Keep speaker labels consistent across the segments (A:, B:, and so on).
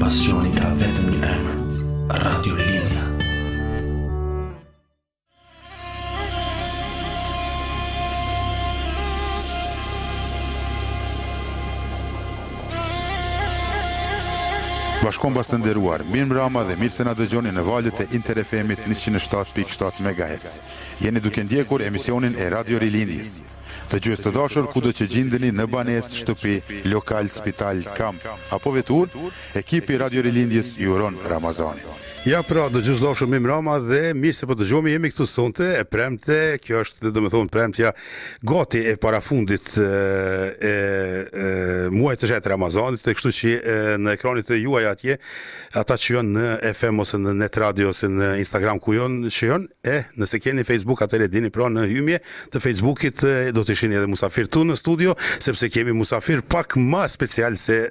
A: Pasioni ka vetëm një emër, Radio Rilindja.
B: Bashkombas të nderuar, mirë mbrëma dhe mirë se na dëgjoni në valët e Inter FM-it 107.7 MHz. Jeni duke ndjekur emisionin e Radio Rilindjes. Dëgjues të dashur, kudo që gjendeni në banesë, shtëpi, lokal, spital, kamp apo vetur, ekipi Radio Rilindjes ju uron Ramazanin.
C: Ja, pra, dëgjues të dashur, mirë mbrëma dhe mirë se po dëgjojmë, jemi këtu sonte e premte, kjo është domethënë premtja gati e parafundit e muajit të shetë Ramazanit, kështu që në ekranit e juaj atje, ata që janë në FM ose në Net Radio ose në Instagram ku janë, që janë, nëse keni Facebook atëherë dini pra në hymje të Facebookit do të ishin edhe musafir tu në studio, sepse kemi musafir pak më special se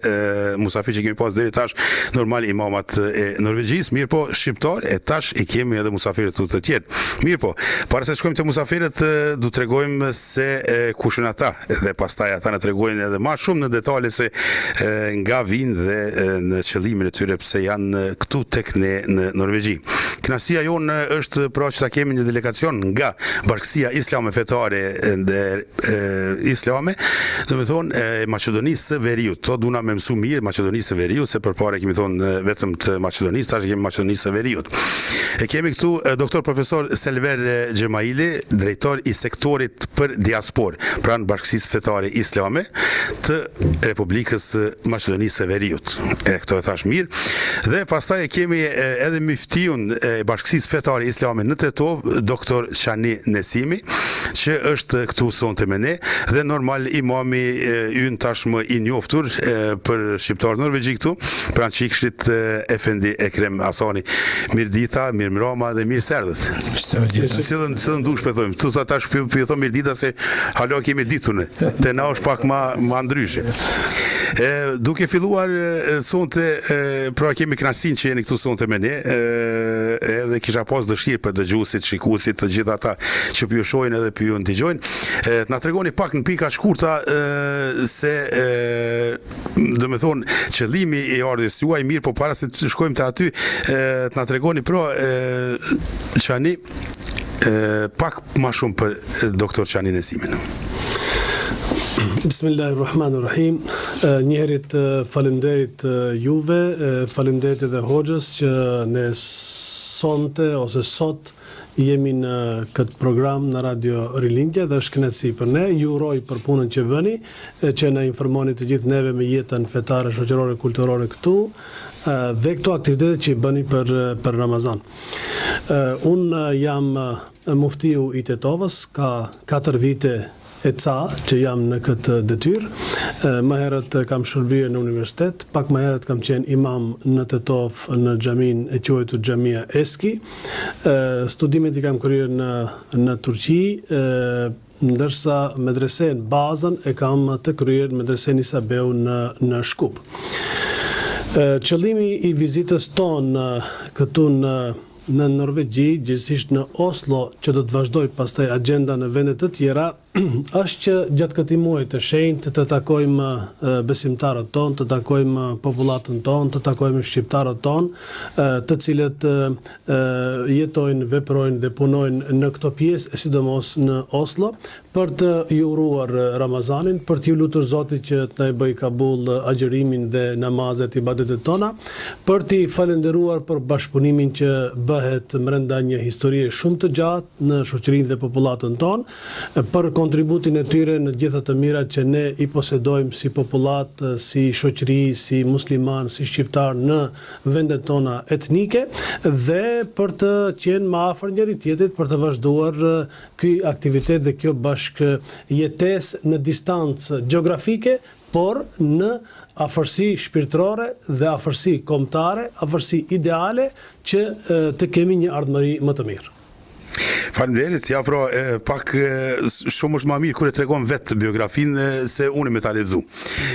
C: musafir që kemi pas deri tash normal imamat e Norvegjisë, mirë po shqiptar e tash i kemi edhe musafirët të tjerë. Mirë po, para se shkojmë te musafirët, du tregojmë se kush janë ata dhe pastaj ata na tregojnë edhe më shumë në detale se nga vinë dhe në qëllimin e tyre pse janë këtu tek ne në Norvegji. Kënaqësia jonë është pra që ta kemi një delegacion nga Bashkësia Islame Fetare Islame, domethënë Maqedonisë së Veriut. To duna me mësu mirë Maqedonisë së Veriut, se përpara kemi thonë vetëm të Maqedonisë, tash kemi Maqedonisë së Veriut. E kemi këtu doktor profesor Selver Gjemaili, drejtor i sektorit për diaspor pranë Bashkësisë Fetare Islame të Republikës Maqedonisë së Veriut. Këto e thash mirë. Dhe pastaj e kemi edhe miftiun e Bashkësisë Fetare Islame në Tetov, doktor Çani Nesimi, që është këtu sonte me ne, dhe normal imami ynë tashmë i njoftur për shqiptar Norvegji këtu, pranë çikshit Efendi Ekrem Asani. Mirdita, mirë mbrëma dhe mirë serdhët. Cilën dush po thojmë, tu tash po thon mirdita se hala kemi ditun. Te na është pak më ndryshe. Duke filluar sonte, pra kemi kënaqësinë që jeni këtu sonte me ne, edhe kisha pas dëshirë për dëgjuesit, shikuesit, të gjithë ata që po ju shohin edhe po ju ndëgjojnë, na tregoni pak në pika shkurta se domethënë qëllimi i ardhjes juaj, mirë, po para se të shkojmë te aty, të na tregoni pra Çani pak më shumë për doktor Çani Nesimin.
D: Bismillahirrahmanirrahim. Njëherët faleminderit juve, faleminderit edhe hoxhës që ne sonte ose sot jemi në këtë program në Radio Rilindja dhe është kënaqësi për ne. Ju uroj për punën që bëni, që na informoni të gjithë neve me jetën fetare, shoqërore, kulturore këtu dhe këto aktivitete që i bëni për Ramazan. Unë jam muftiu i Tetovës, ka 4 vite e ca që jam në këtë detyrë. Më herët kam shërbyer në universitet, pak më herët kam qenë imam në Tetov në xhamin e quajtur Xhamia Eski. Studimet i kam kryer në Turqi, ndërsa medresen bazën e kam të kryer në medresen Isabeu në Shkup. Qëllimi i vizitës tonë këtu në Norvegji, gjithsesi në Oslo, që do të vazhdoj pastaj agenda në vende të tjera, është që gjatë këtij muaji të shenjtë të takojmë besimtarët tonë, të takojmë popullatën tonë, të takojmë shqiptarët tonë, të cilët jetojnë, veprojnë dhe punojnë në këto pjesë, sidomos në Oslo, për të ju uruar Ramazanin, për t'ju lutur Zotit që të na bëj kabull agjërimin dhe namazet, ibadetet tona, për t'i falendëruar për bashkëpunimin që bëhet brenda një historie shumë të gjatë në shoqërinë dhe popullatën tonë, për kontributin e tyre në gjitha të mirat që ne i posedojmë si popullat, si shoqëri, si musliman, si shqiptar në vendet tona etnike, dhe për të qenë më afër njëri tjetrit, për të vazhduar ky aktivitet dhe kjo bashkëjetesë në distancë gjeografike, por në afërsi shpirtërore dhe afërsi kombëtare, afërsi ideale që të kemi një ardhmëri më të mirë.
C: Faleminderit. Ja pra pak shumë është më mirë kur e tregon vetë biografinë se unë me ta lexu.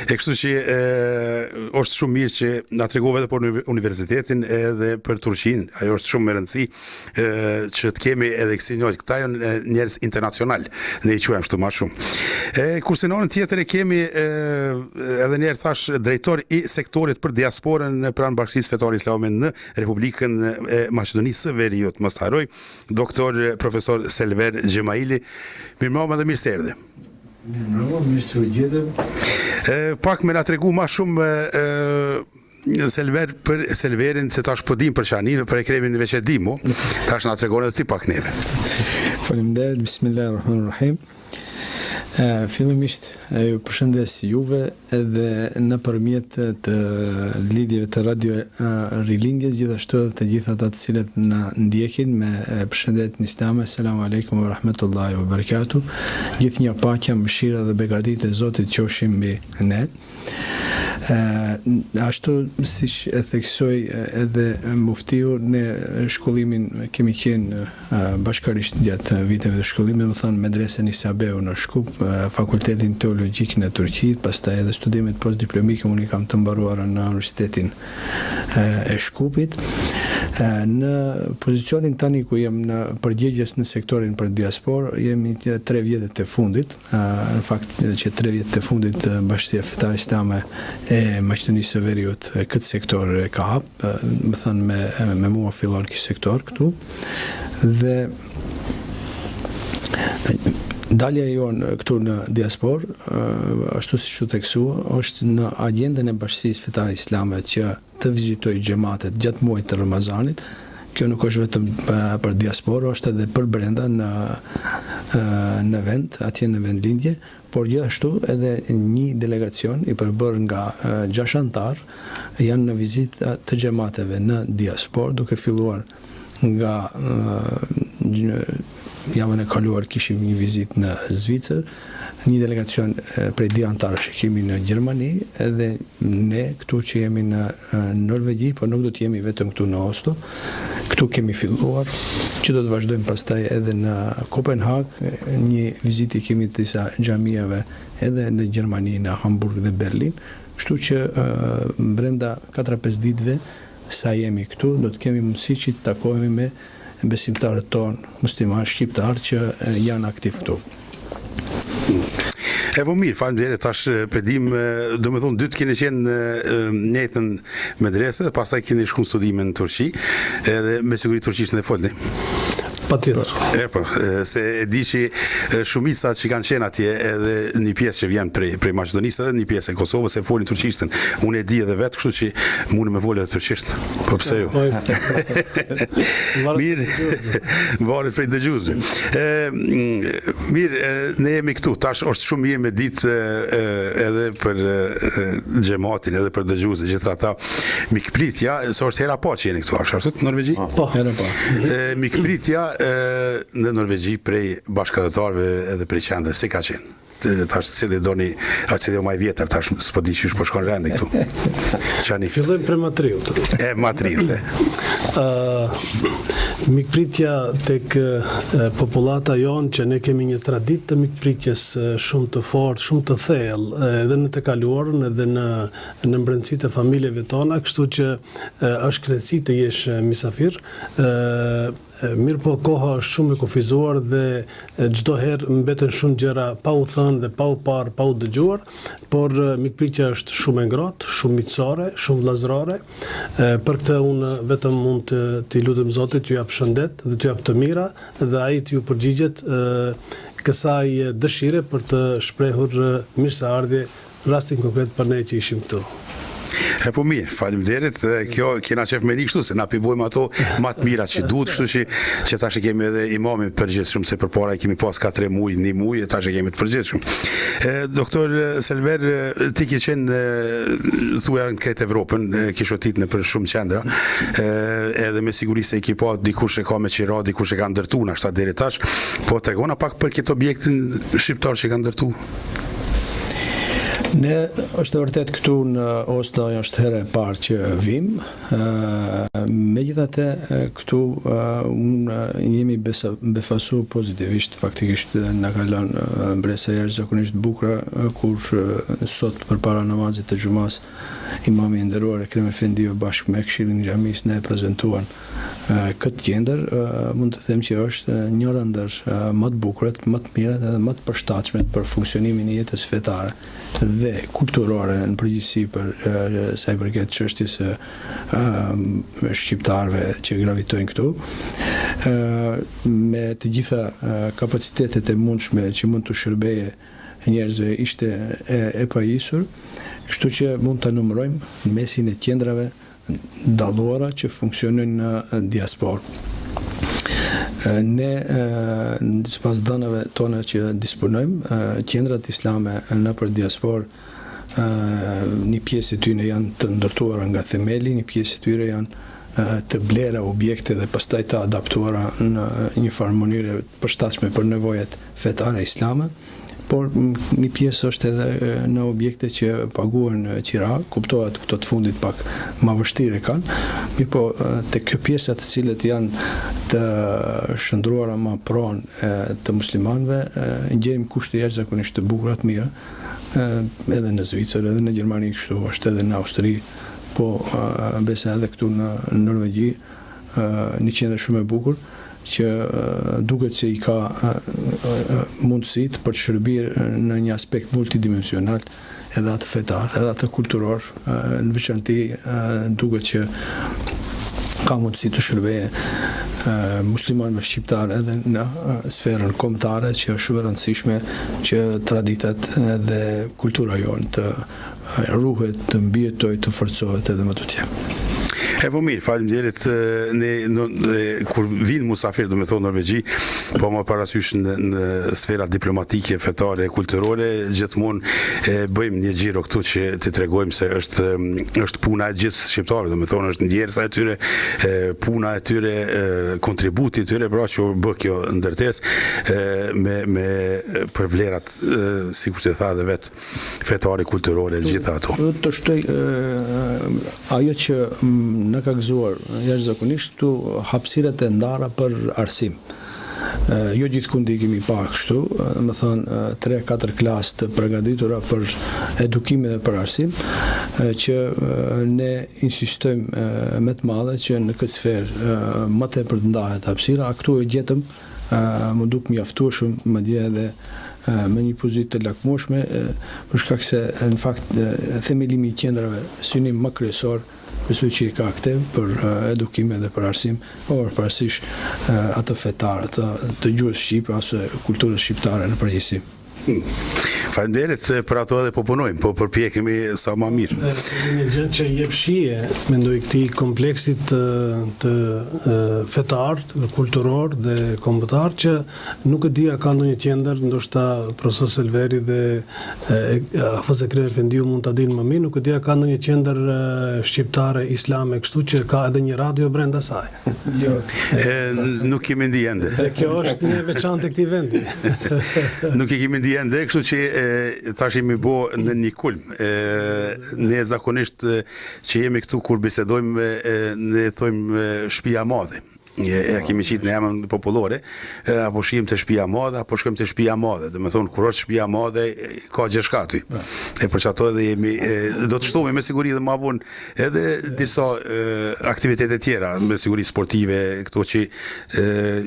C: E kështu që është shumë mirë që na tregove edhe për universitetin edhe për Turqinë. Ajo është shumë me rëndësi që të kemi edhe kësi njëjtë. Këta janë njerëz internacional. Ne i quajmë kështu më shumë. Kurse në anën tjetër e kemi edhe njerë thash drejtor i sektorit për diasporën pranë Bashkisë Fetare Islame në Republikën e Maqedonisë së Veriut, mos të harroj, doktor profesor Selver Gjemaili. Mirëmbrëma dhe mirë se erdhe.
E: Mirëmbrëma, mirë se u gjetëm.
C: Pak me na tregu më shumë Selver për Selverin, se tash po dim për Shanive, për Ekremin veç e dim, tash na tregon edhe ti pak neve.
E: Faleminderit, bismillahirrahmanirrahim. Fillimisht ju përshëndes juve edhe nëpërmjet të lidhjeve të Radio Rilindjes, gjithashtu edhe të gjithë ata të cilët na ndjekin me përshëndetjen islame. Selamu alaikum wa rahmatullahi wa barakatuh. Gjithnjë paqja, mëshira dhe begatit e Zotit qofshin mbi ne. Ashtu siç e theksoi edhe muftiu, ne shkollimin kemi qenë bashkërisht gjatë viteve të shkollimit, do të thënë medresen Isabeu në Shkup, fakultetin teologjik në Turqi, pastaj edhe studimet postdiplomike unë kam të mbaruara në Universitetin e Shkupit. Në pozicionin tani ku jem në përgjigjes në sektorin për diasporë, jemi 3 vjetet e fundit, në fakt që 3 vjetet e fundit Bashkia Fetare Islame e Maqedonisë së Veriut këtë sektor ka hap, më thënë me mua fillon ky sektor këtu, dhe dalja jonë këtu në diasporë, ashtu siç u theksua, është në agjendën e Bashkisë Fetare Islame që të vizitoj xhamatet gjatë muajit të Ramazanit. Kjo nuk është vetëm për diasporë, është edhe për brenda në vend, atje në vendlindje, por gjithashtu edhe një delegacion i përbërë nga 6 antar janë në vizitë të xhamateve në diasporë, duke filluar nga javën e kaluar kishim një vizitë në Zvicër, një delegacion prej 2 antarësh që kemi në Gjermani, edhe ne këtu që jemi në Norvegji, por nuk do të jemi vetëm këtu në Oslo. Këtu kemi filluar, që do të vazhdojmë pastaj edhe në Kopenhag, një vizitë kemi të disa xhamive edhe në Gjermani, në Hamburg dhe Berlin, kështu që brenda 4-5 ditëve sa jemi këtu, do të kemi mundësi që të takohemi me besimtarët tonë musliman shqiptar që janë aktiv këtu.
C: E po mirë, faleminderit, tash pedim, do me thonë, 2 keni qenë njëjtën medrese, pastaj keni shku në studime në Turqi, edhe me siguri turqisht në folni.
D: Patjetër.
C: Se e di që shumica që kanë qenë atje, edhe një pjesë që vjen prej Maqedonisë, edhe një pjesë e Kosovës e folin turqishtën. Unë e di edhe vetë, kështu që mund me folë edhe turqisht. Po pse jo? Mirë, varet prej dëgjuesi. Mirë, ne jemi këtu. Tash është shumë mirë me ditë edhe për xhamatin, edhe për dëgjuesit, gjithë ata mikpritja, se është hera parë që jeni këtu, ashtu në Norvegji?
E: Po, hera parë.
C: Mikpritja në Norvegji prej bashkëdhëtarëve edhe prej qendrës, si ka qenë? Tash cili doni, a cili më i vjetër, tash s'po di çish po shkon rendi këtu. Çani
D: Fillojmë prej matriut.
C: Matriut.
D: Mikpritja tek populata jonë, që ne kemi një traditë të mikpritjes shumë të fortë, shumë të thellë, edhe në të kaluarën, edhe në mbrëmësitë e familjeve tona, kështu që është kënaqësi të jesh misafir. Mirë po, koha është shumë e kufizuar dhe çdo herë mbeten shumë gjëra pa u thënë dhe pa u parë, pa u dëgjuar, por mikpritja është shumë e ngrohtë, shumë miqësore, shumë vëllazërore. Për këtë unë vetëm mund t'i lutem Zotit, t'ju jap shëndet dhe t'ju jap të mira, dhe ai t'ju përgjigjet kësaj dëshire për të shprehur mirëseardhje rastin konkret për ne që ishim këtu.
C: E po mirë, faleminderit, kjo kena qef me një kështu, se na pibojmë ato ma të mirat që duhet, kështu që tash e kemi edhe imamin përgjithshëm, se përpara kemi pas 4 muaj, 1 muaj, tash e kemi të përgjithshëm. Doktor Selver, ti ke qenë thuja në kretë Evropën, ke shotit në për shumë qendra, edhe me siguri se i ki pa dikush e ka me qira, dikush e ka ndërtu në ashtat deri tash, po tregona pak për këtë objektin shqiptar që ka ndërtu.
E: Ne është e vërtet këtu në Oslo është herë e parë që vim, megjithatë këtu unë jemi befasu pozitivisht, faktikisht na ka lënë mbresa jashtëzakonisht bukur kur sot përpara namazit të xumas imami i nderuar Ekrem Efendiu bashkë me Këshillin e Xhamisë ne prezantuan këtë qendër, mund të them që është njëra ndër më të bukurat, më të mirat edhe më të përshtatshmet për funksionimin e jetës fetare dhe kulturore në përgjithësi për sa i përket çështjes së shqiptarëve që gravitojnë këtu, me të gjitha kapacitetet e mundshme që mund të shërbeje njerëzve ishte e pajisur, kështu që mund ta numërojmë në mesin e qendrave dalluara që funksionojnë në diasporë. Ne, sipas dhënave tona që disponojmë, qendrat islame nëpër diasporë, një pjesë e tyre janë të ndërtuara nga themeli, një pjesë e tyre janë të blera objekte dhe pastaj të adaptuara në një farë mënyrë përshtatshme për nevojat fetare islame, por një pjesë është edhe në objekte që paguhen qira, kuptohet këto të fundit pak më vështirë kanë, mirëpo te kjo pjesa të cilët janë të shndruara më pronë të muslimanëve, gjejmë kushte jashtëzakonisht të bukura të mira, edhe në Zvicër, edhe në Gjermani kështu, është edhe në Austri, po besa edhe këtu në Norvegji, një qendër shumë e bukur, që duket se i ka mundësit për të shërbyer në një aspekt multidimensional edhe atë fetar, edhe atë kulturor, në veçanti duket që ka mundësi të shërbeje muslimanëve shqiptar edhe në sferën kombëtare, që është shumë e rëndësishme që traditat dhe kultura jonë të ruhet, të mbijetoj, të forcohet edhe më tutje.
C: Po mirë, faleminderit. Kur vinë musafir, do me thonë Norvegji, po më parasysh në sfera diplomatike, fetare, kulturore, gjithmonë bëjmë një xhiro këtu që të tregojmë se është puna e gjithë shqiptarëve, do me thonë është ndjersa e tyre, puna e tyre, kontributi i tyre, pra që u bë kjo ndërtesë me për vlerat, sikur të tha dhe vetë, fetare, kulturore, gjitha ato.
E: Të shtoj ajo që në ka gëzuar jashtëzakonisht këtu hapësirat e ndara për arsim. Jo gjithkund i kemi pa kështu, më thënë 3-4 klasë të përgatitura për edukim dhe për arsim, që ne insistojmë me të madhe që në këtë sferë më tepër të ndahet hapësira, a këtu e gjetëm, më duk mjaftueshëm, madje edhe me një pozitë të lakmueshme, për shkak se në fakt themelimi i qendrave, synim më kryesor, besoj që i ka këte për edukim dhe për arsim, por parasysh atë fetare, të gjuhës shqipe ose kulturës shqiptare në përgjithësi.
C: Faleminderit për ato edhe po punojmë, po përpjekemi sa më mirë.
D: Një gjë që jep shije, mendoj këtij kompleksit të fetar, kulturor dhe kombëtar, që nuk e di a ka ndonjë qendër, ndoshta profesor Selveri dhe Hafez Ekrem Efendiu mund ta dinë më mirë, nuk e di a ka ndonjë qendër shqiptare islame kështu që ka edhe një radio brenda saj.
E: Jo.
C: Nuk kemi ndi ende.
D: Kjo është një veçantë e këtij vendi.
C: Nuk e kemi ndi ende, kështu që tash jemi bo në një kulm. Ne zakonisht që jemi këtu kur bisedojmë, ne thojmë shtëpia e madhe. E kemi qitë në emën popullore, apo shijmë të shtëpia e madhe, apo shkojmë të shtëpia e madhe. Do me thonë, kur është shtëpia e madhe, ka gjithçka aty. E për çato edhe jemi, do të shtohemi me siguri dhe më vonë edhe disa aktivitete tjera, me siguri sportive, këto që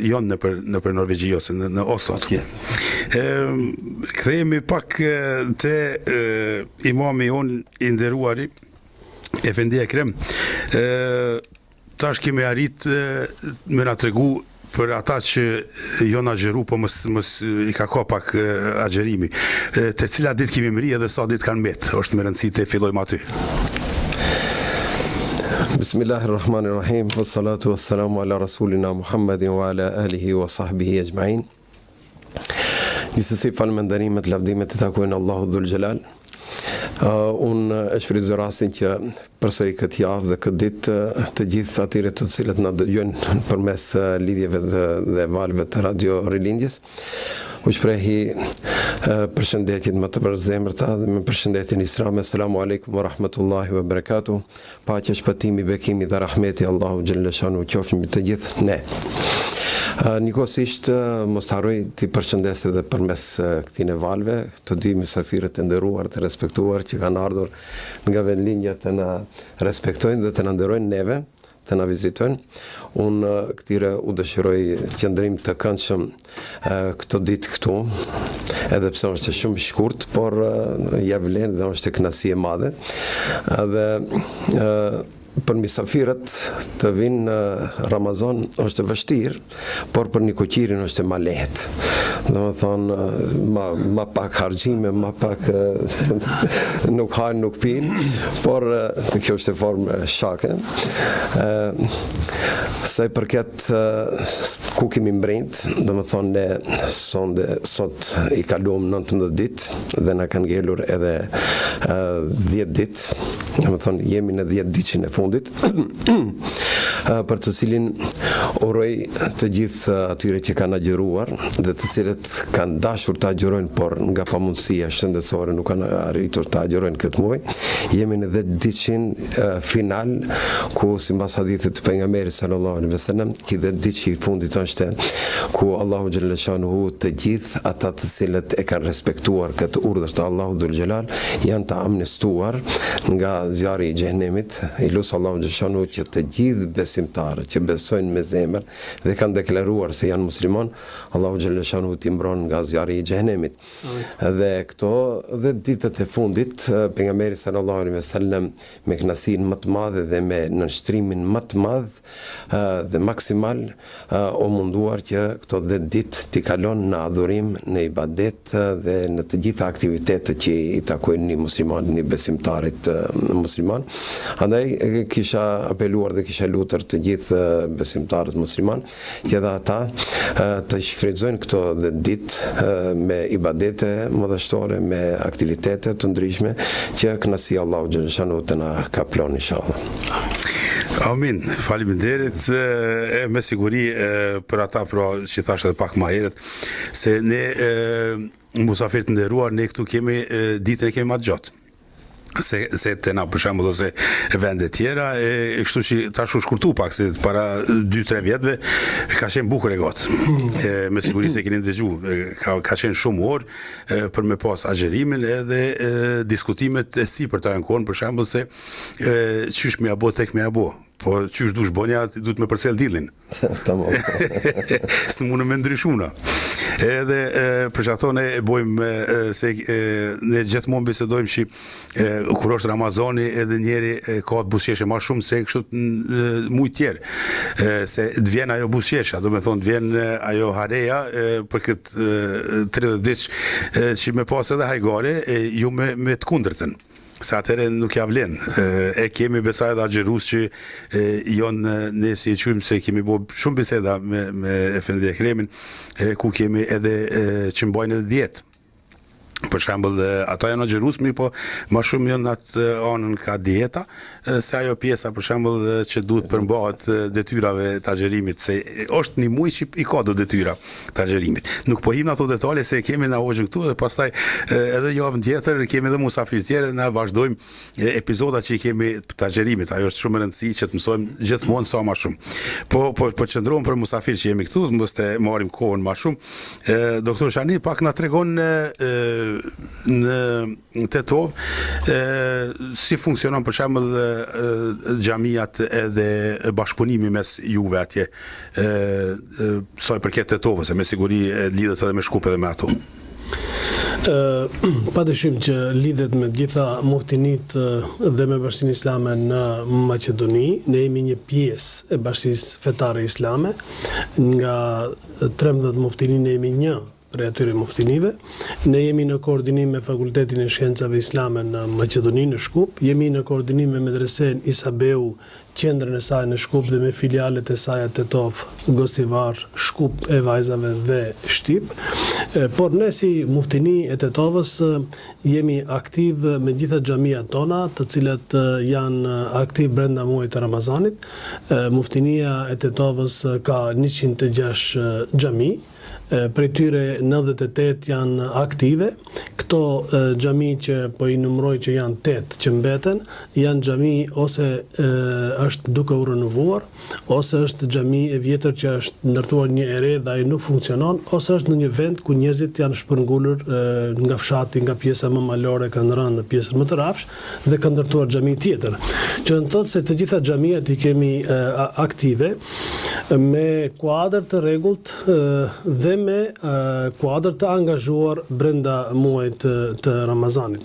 C: janë nëpër Norvegji ose në Oslo. Kthehemi pak te imami jon i nderuari Efendi Ekrem. Tash kemi arrit me na tregu për ata që jo na xheru, po mos i ka ka pak agjerimi. Te cilat ditë kemi mri edhe sa ditë kanë mbet. Është më rëndësi të fillojmë aty.
F: Bismillahirrahmanirrahim. Wassalatu wassalamu ala rasulina Muhammedin wa ala alihi wa sahbihi ajma'in. Njësësi falënderimet, lavdimet i takojnë Allahu Dhul Xhelal. Unë e shfrytëzoj rastin që përsëri këtë javë dhe këtë ditë të gjithë atyre të cilët na dëgjojnë përmes lidhjeve dhe valve të Radio Rilindjes, u shprehi Përshëndetjet më të përzemërta dhe me përshëndetjen islame. Selamu alaikum wa rahmatullahi wa barakatuh. Paqja, shpëtimi, bekimi dhe rahmeti Allahu xhalla shanu qofshin mbi të gjithë ne. Njëkohësisht mos harroj t'i përshëndes edhe përmes këtij nevalve të dy mysafirët e nderuar të respektuar që kanë ardhur nga vendlinja të na respektojnë dhe të na nderojnë neve, të na vizitojnë. Unë këtyre u dëshiroj qëndrim të këndshëm këto ditë këtu, edhe pse është shumë shkurt, por ja vlen dhe është kënaqësi e madhe. Dhe për mysafirët të vinë në Ramazan është vështirë, por për një koqirin është ma lehtë. Domethënë, ma pak harxime, ma pak nuk hajnë, nuk pinë, por të kjo është e formë shake. Sa i përket ku kemi mbrejt, domethënë ne sot i kaluam 19 ditë dhe na kanë ngelur edhe 10 ditë. Domethënë jemi në 10 ditën e fundit, për të cilin uroj të gjithë atyre që kanë agjëruar dhe të cilët kanë dashur të agjërojnë, por nga pamundësia shëndetësore nuk kanë arritur të agjërojnë këtë muaj. Jemi në 10 ditën final, ku sipas hadithit të pejgamberit sallallahu alaihi wasallam, që 10 ditë i fundit është ku Allahu xhalla shanuhu të gjithë ata të cilët e kanë respektuar këtë urdhër të Allahu dhul xhelal janë të amnestuar nga zjarri i xhenemit. I lut Allahu xhalla shanuhu që të gjithë besimtarët që besojnë me zemër dhe kanë deklaruar se janë musliman, Allahu xhalla shanuhu t'i mbron nga zjarri i xhenemit. Dhe këto 10 ditët e fundit, pejgamberi sallallahu alaihi wasallam me kënaqësinë më të madhe dhe me nënshtrimin më të madh dhe maksimal o munduar që këto 10 ditë t'i kalon në adhurim, në ibadet dhe në të gjitha aktivitetet që i takojnë një musliman, një besimtarit musliman. Andaj kisha apeluar dhe kisha lutur të gjithë besimtarët musliman që edhe ata të shfrytëzojnë këto 10 ditë me ibadete mëdhështore, me aktivitete të ndryshme që kënaqësia Allahu xhalla shanu të na kaplon inshallah.
C: Amin, faleminderit me siguri për ata që thash edhe pak më herët se ne musafirët e nderuar, ne këtu kemi ditën e kemi më të gjatë se të na për shembull ose vende tjera, kështu që tash u shkurtu pak se para 2-3 vjetëve ka qenë bukur e gotë. Me siguri se keni dëgjuar, ka qenë shumë orë për me pas agjerimin edhe diskutimet e sipërta janë kohën, për shembull se çysh më apo tek më apo. Po qysh dush bonja, duhet me përcel dillin.
F: Tamam.
C: Së mundë me ndryshuna. Edhe për që ato ne bojmë se ne gjithmonë bisedojmë që kur është Ramazani edhe njeri ka të busqeshe ma shumë se kështu mujt tjerë. Se të vjen ajo busqesha, do me thonë të vjen ajo hareja për këtë 30 ditë që me pas edhe hajgare, ju me të kundërtën. Se atëre nuk ja vlen. E kemi besaj dhe agjerus që jonë ne si e qymë se kemi bo shumë biseda me Efendi Ekremin, ku kemi edhe që mbajnë edhe dietë. Për shembull, ato janë agjerus, mirë po ma shumë janë atë anën ka dieta, se ajo pjesa për shembull që duhet përmbahet detyrave të agjerimit, se është një muj që i ka do detyra të agjerimit. Nuk po him në ato detale se kemi na hoxhën këtu dhe pastaj edhe javën tjetër kemi edhe musafir tjerë dhe na vazhdojmë epizodat që i kemi të agjerimit. Ajo është shumë e rëndësishme që të mësojmë gjithmonë sa më shumë. Po qëndrohem për musafir që jemi këtu, mos të marrim kohën më shumë. Doktor Shani pak na tregon në Tetov si funksionon për shembull xhamiat edhe bashkëpunimi mes juve atje, sa i përket Tetovës, me siguri lidhet edhe me Shkup edhe me ato.
D: Padyshim që lidhet me gjitha muftinit dhe me Bashkinë Islame në Maqedoni. Ne jemi një pjesë e Bashkisë Fetare Islame. Nga 13 muftini ne jemi një për atyre muftinive. Ne jemi në koordinim me Fakultetin e Shkencave Islame në Maqedoni në Shkup, jemi në koordinim me medresen Isabeu, qendrën e saj në Shkup dhe me filialet e saj Tetov, Gostivar, Shkup e vajzave dhe Shtip. Por ne si muftini e Tetovës jemi aktiv me gjitha xhamiat tona, të cilat janë aktiv brenda muajit të Ramazanit. Muftinia e Tetovës ka 106 xhami, prej tyre 98 janë aktive. Këto xhami që po i numëroj që janë 8 që mbeten, janë xhami ose është duke u renovuar, ose është xhami e vjetër që është ndërtuar një e re dhe ai nuk funksionon, ose është në një vend ku njerëzit janë shpërngulur nga fshati, nga pjesa më malore, kanë rënë në pjesën më të rafsh dhe kanë ndërtuar xhami tjetër. Që në thotë se të gjitha xhamiat i kemi aktive me kuadër të rregullt dhe me kuadër të angazhuar brenda muajit të Ramazanit.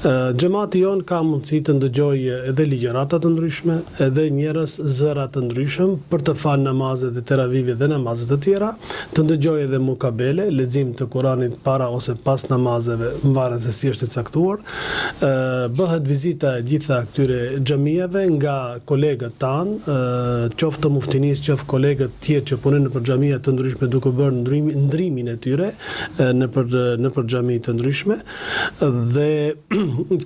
D: Xhamati jon ka mundësi të ndëgjojë edhe ligjërata të ndryshme, edhe njerëz zëra të ndryshëm për të falë namazet e teravive dhe namazet të tjera, të ndëgjojë edhe mukabele, lexim të Kuranit para ose pas namazeve, mvaret se si është i caktuar. Bëhet vizita e gjitha këtyre xhamiave nga kolegët tanë, qoftë të muftinis, qoftë kolegët tjerë që punojnë nëpër xhamia të ndryshme duke bërë ndrimin e tyre nëpër xhami të ndryshme dhe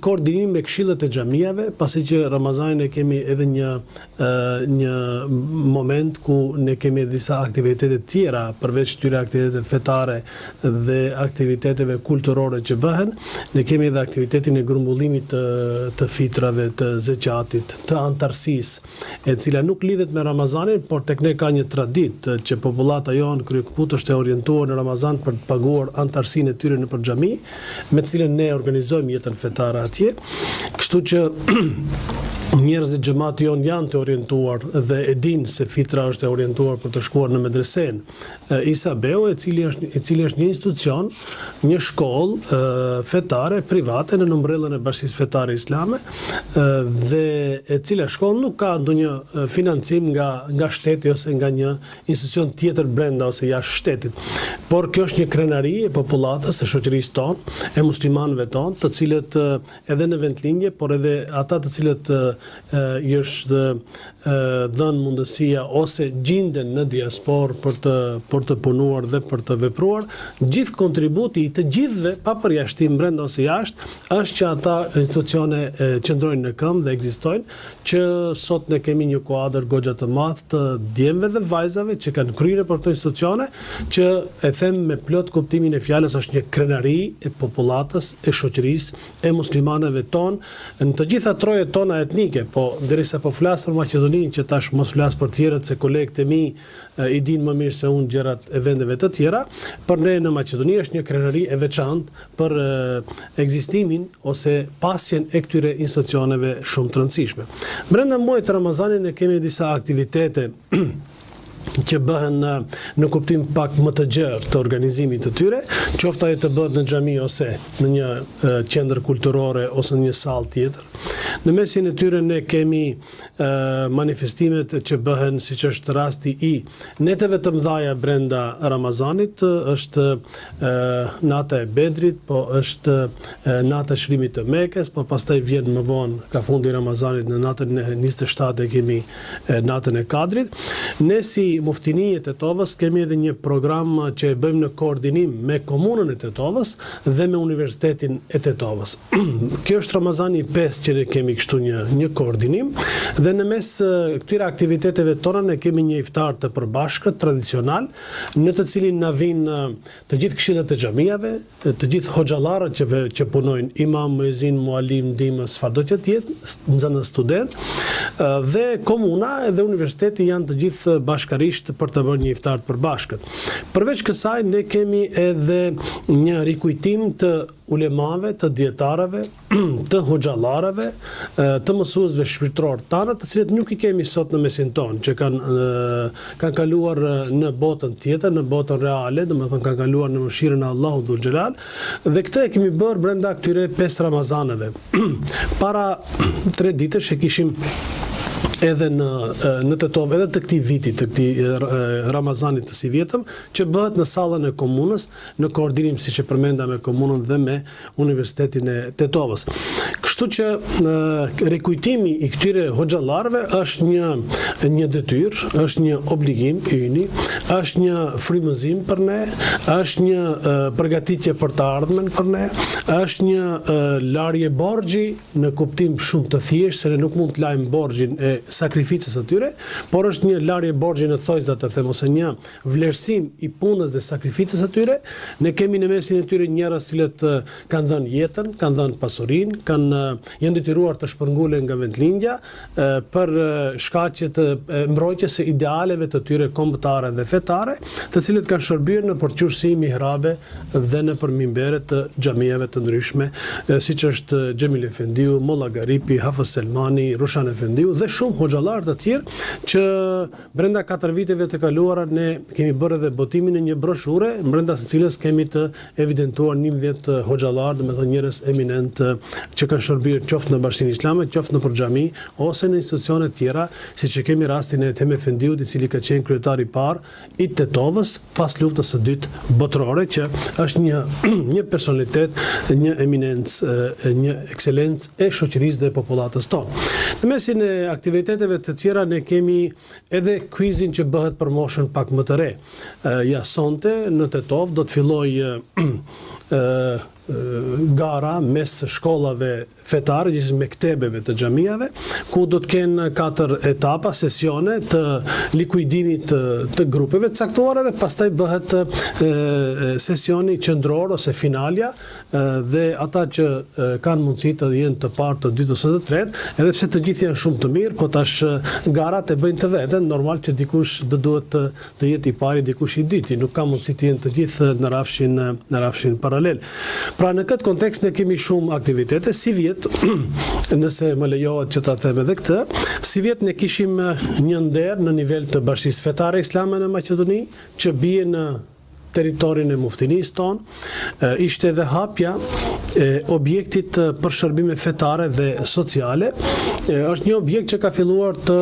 D: koordinim me këshillet e xhamiave, pasi që Ramazanin e kemi edhe një moment ku ne kemi disa aktivitete tjera përveç këtyre aktiviteteve fetare dhe aktiviteteve kulturore që bëhen, ne kemi edhe aktivitetin e grumbullimit të fitrave, të zeqatit, të antarësisë, e cila nuk lidhet me Ramazanin, por tek ne ka një traditë që popullata jonë kryekuput është e orientuar në Ramazan për të paguar antarësinë e tyre nëpër xhami, me të cilën ne organizojmë jetën fetare atje. Kështu që njerëzit xhamati jon janë të orientuar dhe e dinë se fitra është e orientuar për të shkuar në medresen Isabeu, e cili është një institucion, një shkollë fetare private në umbrellën e Bashkisë Fetare Islame dhe e cila shkollë nuk ka ndonjë financim nga shteti ose nga një institucion tjetër brenda ose jashtë shtetit. Por kjo është një krenari e popullatës, e shoqërisë tonë, e muslimanëve tonë, të cilët edhe në vendlinje, por edhe ata të cilët i është dhënë mundësia ose gjenden në diasporë për të punuar dhe për të vepruar, gjithë kontributi i të gjithëve, pa përjashtim brenda ose jashtë, është që ata institucione qëndrojnë në këmbë dhe ekzistojnë, që sot ne kemi një kuadër goxha të madh të djemve dhe vajzave që kanë kryer për këto institucione, që e them me plot kuptimin e fjalës është një krenari e popullatës, e shoqërisë, e muslimanëve tonë në të gjitha trojet tona etnike, po derisa po flas për Maqedoninë, që tash mos flas për tjerët se kolegët e mi i dinë më mirë se unë gjërat e vendeve të tjera, për ne në Maqedoni është një krenari e veçantë për ekzistimin ose pasjen e këtyre institucioneve shumë të rëndësishme. Brenda muajit të Ramazanit ne kemi disa aktivitete që bëhen në kuptim pak më të gjerë të organizimit të tyre, qoftë ajo të bëhet në xhami ose në një qendër kulturore ose në një sallë tjetër. Në mesin e tyre ne kemi manifestimet që bëhen, siç është rasti i neteve të mëdha brenda Ramazanit, është nata e Bedrit, po është nata e Shërimit të Mekës, po pastaj vjen më vonë ka fundi i Ramazanit në natën e 27 e kemi natën e Kadrit. Ne si muftini e Tetovës kemi edhe një program që e bëjmë në koordinim me komunën e Tetovës dhe me Universitetin e Tetovës. Kjo është Ramazani 5 që ne kemi kështu një koordinim dhe në mes këtyre aktiviteteve tona ne kemi një iftar të përbashkët tradicional në të cilin na vinë të gjithë këshillet e xhamiave, të gjithë hoxhallarët që punojnë, imam, muezin, mualim, ndihmës, çfarëdo që të jetë, nxënës student dhe komuna dhe universiteti janë të gjithë bashkarisht për të bërë një iftar të përbashkët. Përveç kësaj ne kemi edhe një rikujtim të ulemave, të dietarëve, të hoxhallarëve, të mësuesve shpirtëror tanë, të cilët nuk i kemi sot në mesin tonë, që kanë kaluar në botën tjetër, në botën reale, domethënë kanë kaluar në mëshirën e Allahut dhul xhelal, dhe këtë e kemi bërë brenda këtyre 5 Ramazaneve. Para 3 ditësh e kishim edhe në Tetovë, edhe të këtij viti, të këtij Ramazanit të si vjetëm, që bëhet në sallën e komunës, në koordinim siç e përmenda me komunën dhe me Universitetin e Tetovës. Kështu që rikujtimi i këtyre hoxhallarëve është një detyrë, është një obligim yni, është një frymëzim për ne, është një përgatitje për të ardhmen për ne, është një larje borxhi në kuptim shumë të thjeshtë, se ne nuk mund të lajmë borxhin e sakrificës atyre, por është një larje borxhi në thojza të them ose një vlerësim i punës dhe sakrificës atyre. Ne kemi në mesin e tyre njerëz cilët kanë dhënë jetën, kanë dhënë pasurinë, janë detyruar të shpërngulen nga vendlindja për shkaqe të mbrojtjes së idealeve të tyre kombëtare dhe fetare, të cilët kanë shërbyer në përqyrësi mihrabe dhe në për mimbere të xhamieve të ndryshme, siç është Xhamil Efendiu, Molla Garipi, Hafez Selmani, Rushan Efendiu dhe shumë hoxhallar të tjerë që brenda 4 viteve të kaluara ne kemi bërë edhe botimin e një broshure brenda së cilës kemi të evidentuar 11 hoxhallar, domethënë njerëz eminent që kanë shërbyer qoftë në Bashkinë Islame, qoftë në xhami ose në institucione tjera, siç e kemi rastin e Ethem Efendiut, i cili ka qenë kryetari i parë i Tetovës pas luftës së dytë botërore, që është një personalitet, një eminencë, një ekselencë e shoqërisë dhe popullatës tonë. Në mesin e aktiviteteve të tjera ne kemi edhe quizin që bëhet për moshën pak më të re. Ja sonte në Tetov do të filloj gara mes shkollave fetare, gjithë mektebeve të xhamiave, ku do të kenë 4 etapa, sesione të likuidimit të grupeve të caktuara dhe pastaj bëhet sesioni qendror ose finalja dhe ata që kanë mundësi të jenë të parë, të dytë ose të tretë, edhe pse të gjithë janë shumë të mirë, po tash garat e bëjnë të veten, normal që dikush do duhet të jetë i pari, dikush i dyti, nuk ka mundësi të jenë të gjithë në rafshin paralel. Pra në këtë kontekst ne kemi shumë aktivitete, si vjet, nëse më lejohet që ta them edhe këtë, si vjet ne kishim një nder në nivel të Bashkisë Fetare Islame në Maqedoni, që bie në teritorin e muftinisë tonë, ishte edhe hapja e objektit për shërbime fetare dhe sociale. Është një objekt që ka filluar të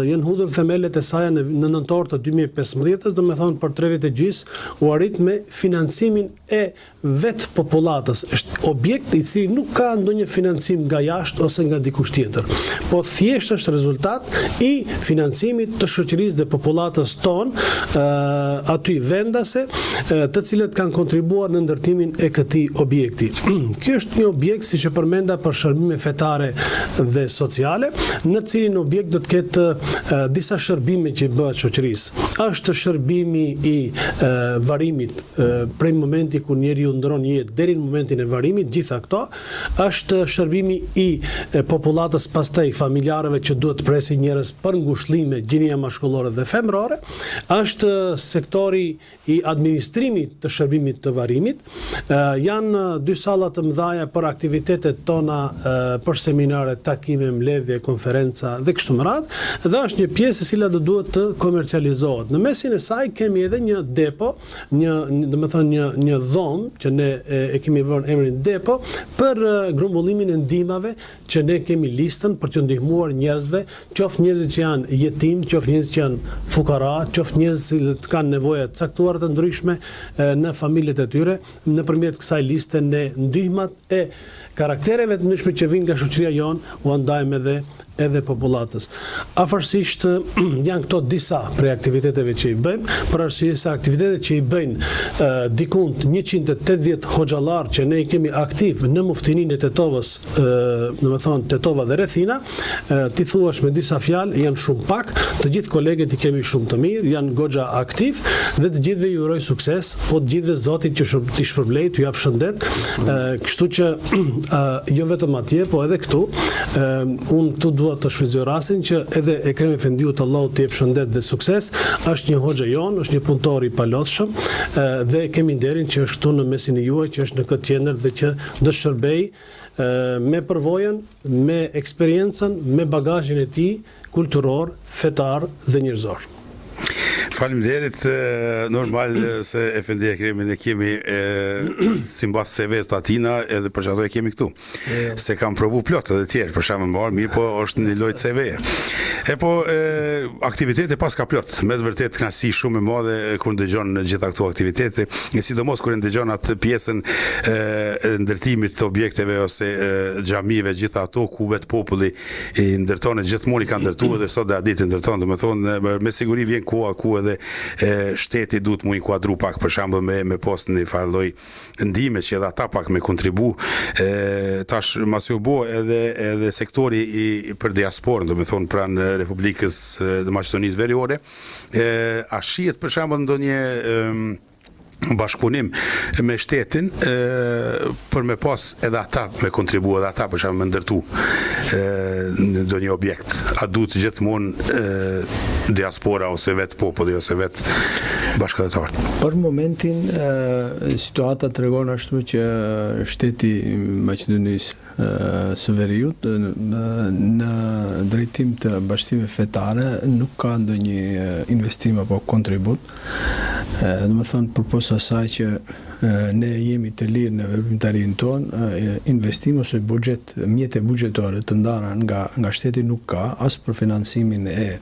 D: jenë hudhur themelet e saj në nëntor të 2015, domethënë për 3 vjet e gjys u arrit me financimin e vetë popullatës. Është objekt i cili nuk ka ndonjë financim nga jashtë ose nga dikush tjetër, po thjesht është rezultat i financimit të shoqërisë dhe popullatës tonë aty vendase, të cilët kanë kontribuar në ndërtimin e këtij objekti. Ky është një objekt, siç e përmenda, për shërbime fetare dhe sociale, në cilin objekt do të ketë disa shërbime që bëhet shoqërisë. Është shërbimi i varimit prej momenti kur njeriu ndron jetë deri në momentin e varimit, gjitha këto, është shërbimi i popullatës pastaj familjarëve që duhet të presin njerëz për ngushëllime gjinia maskullore dhe femrore, është sektori i administrimit të shërbimit të varimit, janë 2 salla të mëdha për aktivitetet tona, për seminare, takime, mbledhje, konferenca dhe kështu me radhë, dhe është një pjesë e cila do duhet të komercializohet. Në mesin e saj kemi edhe një depo, një dhomë që ne e kemi vënë emrin depo për grumbullimin e ndihmave që ne kemi listën për të ndihmuar njerëzve, qoftë njerëz që janë jetim, qoftë njerëz që janë fukara, qoftë njerëz që kanë nevoja të caktuara të ndryshme në familjet e tyre. Nëpërmjet kësaj liste ne ndihmat e karaktereve të ndryshme që vijnë nga shoqëria jonë u ndajmë edhe popullatës. Afërsisht janë këto disa prej aktiviteteve që i bëjmë, për arsye se aktivitetet që i bëjnë dikund 180 hoxhallar që ne i kemi aktiv në muftininë e Tetovës, domethënë Tetova dhe rrethina, ti thuash me disa fjalë, janë shumë pak, të gjithë kolegët i kemi shumë të mirë, janë goxha aktiv dhe të gjithëve ju uroj sukses, po të gjithëve Zoti që t'i shpërblej, t'ju jap shëndet. Kështu që jo vetëm atje, po edhe këtu, unë këtu dua të shfrytëzoj rastin që edhe Ethem Efendiu, Allahu t'i jap shëndet dhe sukses, është një hoxha jon, është një punëtor i palotshëm dhe kemi nderin që është këtu në mesin e juaj, që është në këtë qendër dhe që do shërbej me përvojën, me eksperiencën, me bagazhin e tij kulturor, fetar dhe njerëzor.
C: Faleminderit, normal se Efendi Ekremin e kemi simbas CV-s tatina edhe për çfarë e kemi këtu. Se kam provu plot edhe tjerë, për shembull më mirë, po është një lloj CV. Aktivitete pas ka plot, me të vërtet kënaqësi shumë e madhe kur ndëgjon në gjitha këto aktivitete, sidomos kur ndëgjon atë pjesën e ndërtimit të objekteve ose xhamive, gjitha ato ku vet populli i ndërton, gjithmonë i ka ndërtuar dhe sot ditë ndërton, domethënë me siguri vjen koha ku edhe edhe shteti duhet mu inkuadru pak, për shembull me pas një farë lloj ndihme që edhe ata pak me kontribu. Tash mas u bo edhe sektori për diasporën, do me thonë pranë Republikës dhe Maqedonisë Veriore, a shihet për shembull ndonjë bashkëpunim me shtetin për me pas edhe ata me kontribu, edhe ata për shembull me ndërtu në një objekt. A duhet gjithmonë diaspora ose vetë populli ose vetë bashkëdhetarët?
E: Për momentin situata tregon ashtu që shteti i Maqedonisë së Veriut në drejtim të bashkësimeve fetare nuk ka ndonjë investim apo kontribut. Do të thonë përpos asaj që ne jemi të lirë në veprimtarinë tonë, investim ose mjete buxhetare të ndara nga shteti nuk ka, as për finansimin e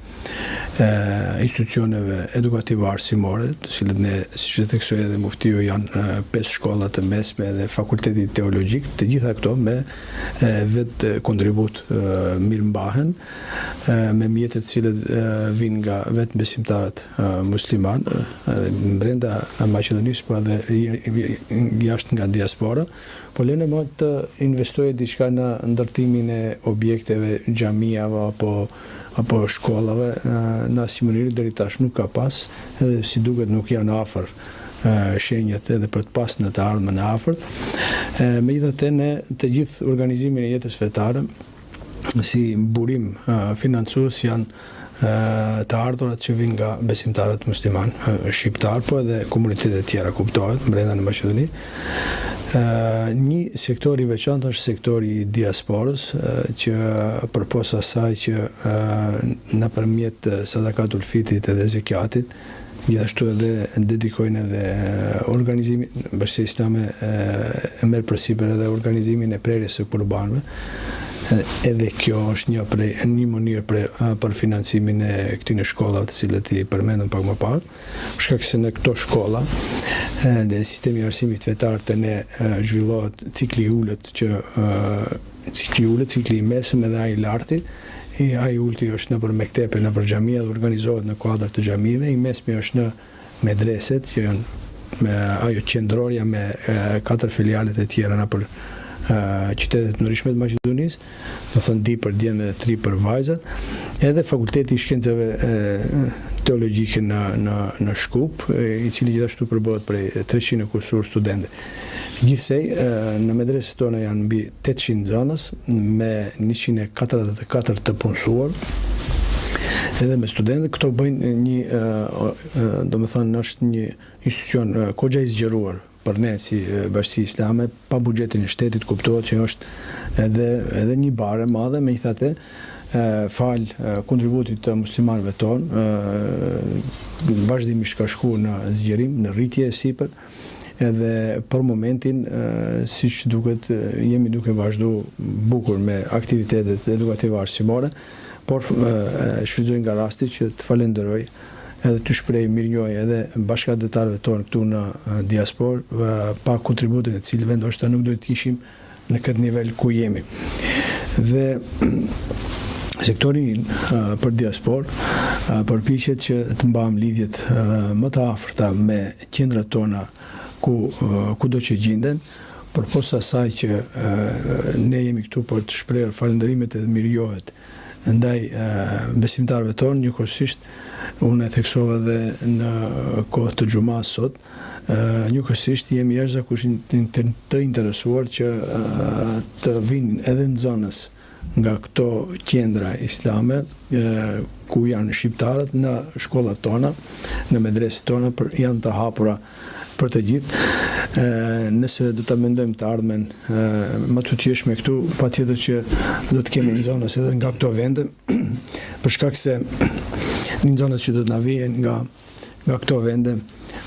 E: institucioneve edukative arsimore, të cilët ne, siç e theksoi edhe muftiu, janë 5 shkolla të mesme dhe fakulteti teologjik, të gjitha këto me vetë kontribut mirë mbahen, me mjetet cilët vinë nga vetë besimtarët musliman, brenda Maqedonisë, po edhe jashtë nga diaspora, po lene më të investoje diçka në ndërtimin e objekteve, xhamiave apo shkollave, në asnjë mënyrë deri tash nuk ka pas, edhe si duket nuk janë afër shenjat edhe për të pas në të ardhmen e afërt. Megjithatë ne të gjithë organizimin e jetës fetare si burim financues janë të ardhurat që vinë nga besimtarët musliman shqiptar, po edhe komunitetet tjera kuptohet brenda në Maqedoni. Një sektor i veçantë është sektori i diasporës, që përpos asaj që nëpërmjet sadakatul fitrit edhe zekiatit, gjithashtu edhe dedikojnë edhe organizimin, Bashkia Islame e merr përsipër edhe organizimin e prerjes së qurbanëve. Edhe kjo është një mënyrë për financimin e këtyre shkollave të cilët i përmendëm pak më parë, për shkak se në këto shkolla në sistemi i arsimit fetar të ne zhvillohet cikli i ulët, cikli i mesëm edhe ai i lartë. Ai ulti është nëpër mektepe, nëpër xhamia, dhe organizohet në kuadër të xhamive. I mesmi është në medreset, që janë ajo qendrorja me 4 filialet e tjera nëpër qytetet në ndryshme të Maqedonisë, do thënë 2 për djemë dhe 3 për vajzat, edhe fakulteti i shkencave teologjike në Shkup, i cili gjithashtu përbëhet prej 300 kursur studente. Gjithsej, në medreset tona janë mbi 800 nxënës me 144 të punësuar, edhe me studentë. Këto bëjnë do me thënë, është një institucion kogja i zgjeruar për ne si Bashki Islame, pa buxhetin e shtetit, kuptohet që është edhe një bare madhe, megjithatë fal kontributit të muslimanëve tonë, vazhdimisht ka shkuar në zgjerim, në rritje e sipër, edhe për momentin, siç duket, jemi duke vazhdu bukur me aktivitetet edukative arsimore, por shfrytëzoj nga rasti që të falenderoj edhe të shprej mirënjohje edhe bashkëdhetarëve tonë këtu në diasporë, pa kontributin e cilëve ndoshta nuk do të ishim në këtë nivel ku jemi. Dhe sektori për diasporë përpiqet që të mbajmë lidhjet më të afërta me qendrat tona kudo që gjenden, përpos asaj që ne jemi këtu për të shprehur falënderimet edhe mirënjohjet ndaj besimtarëve tonë. Njëkohësisht unë e theksova dhe në kohë të xumas sot, njëkohësisht jemi jashtëzakonisht të interesuar që të vinë edhe nxënës nga këto qendra islame ku janë shqiptarët në shkollat tona, në medreset tona, janë të hapura për të gjithë. Nëse do ta mendojmë të ardhmen më të tjeshme këtu, patjetër që do të kemi nxënës edhe nga këto vende, për shkak se nxënës që do të na vijnë nga këto vende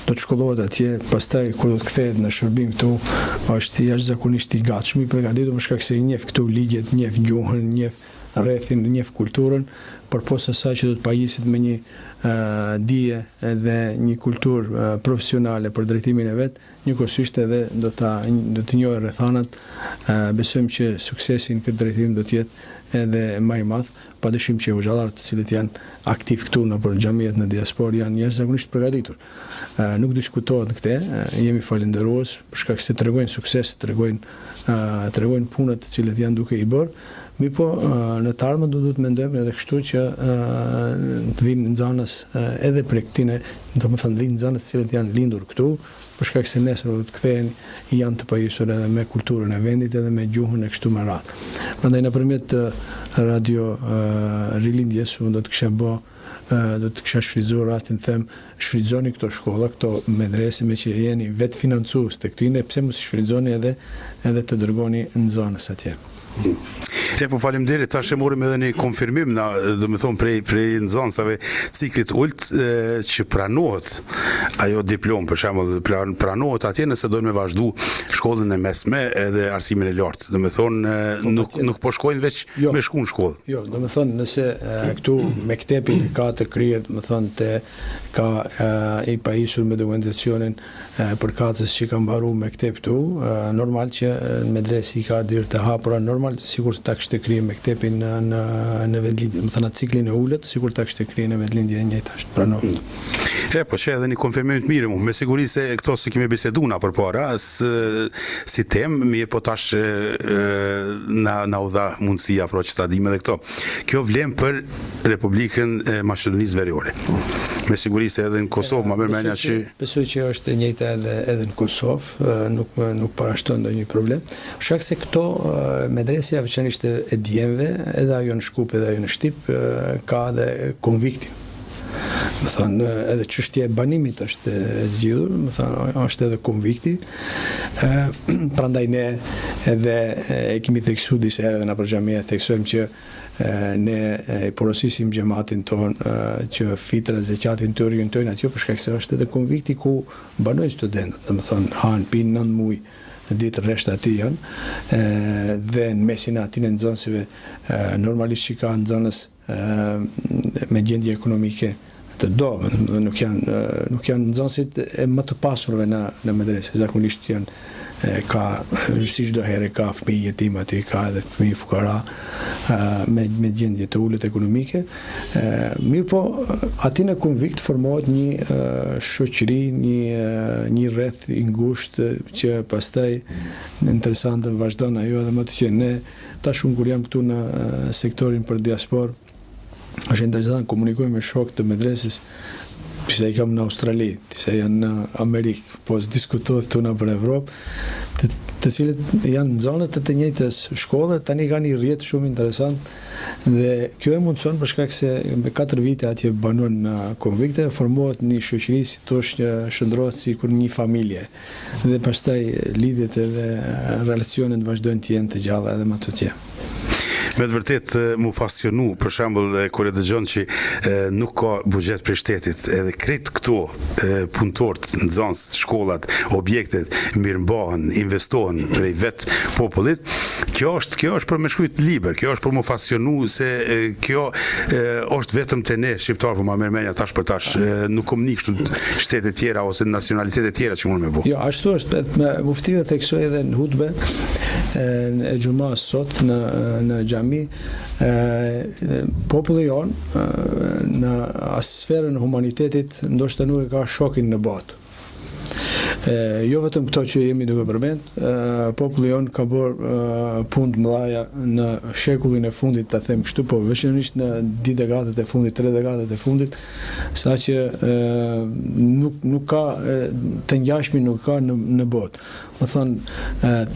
E: do të shkollohet atje, pastaj kur do të kthehet në shërbim këtu, është jashtëzakonisht i gatshëm, i përgatitur, për shkak se i njeh këtu ligjet, njeh gjuhën, njeh rrethin, njeh kulturën, përpos asaj që do të pajisjet me një dije dhe një kulturë profesionale për drejtimin e vet, njëkohësisht edhe do të njohë rrethanat. Besojmë që suksesi në këtë drejtim do të jetë edhe më i madh, padyshim që hoxhallarët të cilët janë aktiv këtu nëpër xhamiat në diasporë janë jashtëzakonisht përgatitur. Nuk diskutohet këtë, jemi falënderues për shkak se tregojnë sukses, tregojnë punët të cilët janë duke i bërë. Mi po në të ardhmen do të mendojmë edhe kështu që të vinë nxënës edhe prej këtine, domethënë vinë nxënës të cilët janë lindur këtu, për shkak se nesër do të kthehen janë të pajisur edhe me kulturën e vendit edhe me gjuhën e kështu me radhë. Prandaj nëpërmjet radio Rilindjes unë do të kisha shfrytzuar rastin, them, shfrytëzoni këto shkolla, këto medrese, me që jeni vetë financues të këtyre, pse mos i shfrytëzoni edhe të dërgoni nxënës atje.
C: Po faleminderit, tash e morëm edhe një konfirmim prej nxënësave ciklit ult që pranohet ajo diplom, për shembull, pranohet atje nëse do të vazhdu shkollën e mesme edhe arsimin e lartë. Nuk po shkojnë veç me shku në shkollë.
E: Jo, nëse këtu mektepin ka të krijet, ka i pajisur me dokumentacionin për katës që ka mbaru mektep këtu, normal që medresi ka dirë të hapura, normal sikur ta kishte krije mektepin në vendlindje, më thënë ciklin e ulët, sikur ta kishte krije në vendlindje e njëjtë është pranohet.
C: Po që edhe një konfirmim të mirë, me siguri se këto që kemi biseduar përpara si temë, mirë po tash na u dha mundësia që ta dimë edhe këto. Kjo vlen për Republikën e Maqedonisë Veriore. Me siguri se edhe në Kosovë, ma mërmenja që...
E: Besoj që është e njëjta edhe në Kosovë, nuk parashton ndonjë problem. Shkak se këto medresja veçanërisht e djemve, edhe ajo në Shkup, edhe ajo në Shtip, ka edhe konvikti. Më thënë, edhe çështja e banimit është e zgjidhur, më thënë, është edhe konvikti. Prandaj ne edhe e kemi theksuar disa herë edhe në përgjamia, theksojmë që ne porosisim xhamatin ton që fitra zekatin të orientojnë atje, për shkak se është edhe konvikti ku banojnë studentët, domethënë hanë, pinë 9 muaj ditë rresht aty janë, dhe në mesin e aty në nxënësve normalisht që ka nxënës me gjendje ekonomike të dobët, nuk janë nxënësit e më të pasurve në medrese, zakonisht janë ka si çdo herë ka fëmijë jetim aty, ka edhe fëmijë fukara me gjendje të ulët ekonomike. Mirë po, aty në konvikt formohet një shoqëri, një rreth i ngushtë që pastaj interesante vazhdon ajo edhe më të që ne tash kur jam këtu në sektorin për diasporë, është interesant komunikojmë me shokët të medreses, disa i kam në Australi, disa janë në Amerikë, po diskutohet këtu në për Evropë, të cilët janë nxënës të njëjtës shkolle, tani kanë një rrjet shumë interesant dhe kjo e mundson për shkak se me 4 vite atje banon në konvikte, formohet një shoqëri si thosh që shndrohet sikur një familje dhe pastaj lidhjet edhe relacionet vazhdojnë të jenë të gjalla edhe më të tjera.
C: Me të vërtet mu fascionu, për shembull kur e dëgjon që nuk ka buxhet për shtetit, edhe krejt këto punëtorët, nxënës, shkollat, objektet mirëmbahen, investohen prej vet popullit. Kjo është për me shkruajt liber, kjo është për mu fascionu se kjo është vetëm te ne shqiptar, po ma mermenja tash për tash, nuk kom një kështu shtete tjera ose nacionalitete tjera që mund me bo.
E: Jo, ashtu është, muftiu e theksoi edhe në hutbe e gjumas sot në xhami, populli jonë në sferën e humanitetit ndoshta nuk e ka shokin në botë. Jo vetëm këto që jemi duke përmend, populli jonë ka bërë punë të mëdha në shekullin e fundit, ta them kështu, po veçanërisht në 2 dekadet e fundit, 3 dekadet e fundit, saqë nuk ka të ngjashmi nuk ka në botë. Më thënë,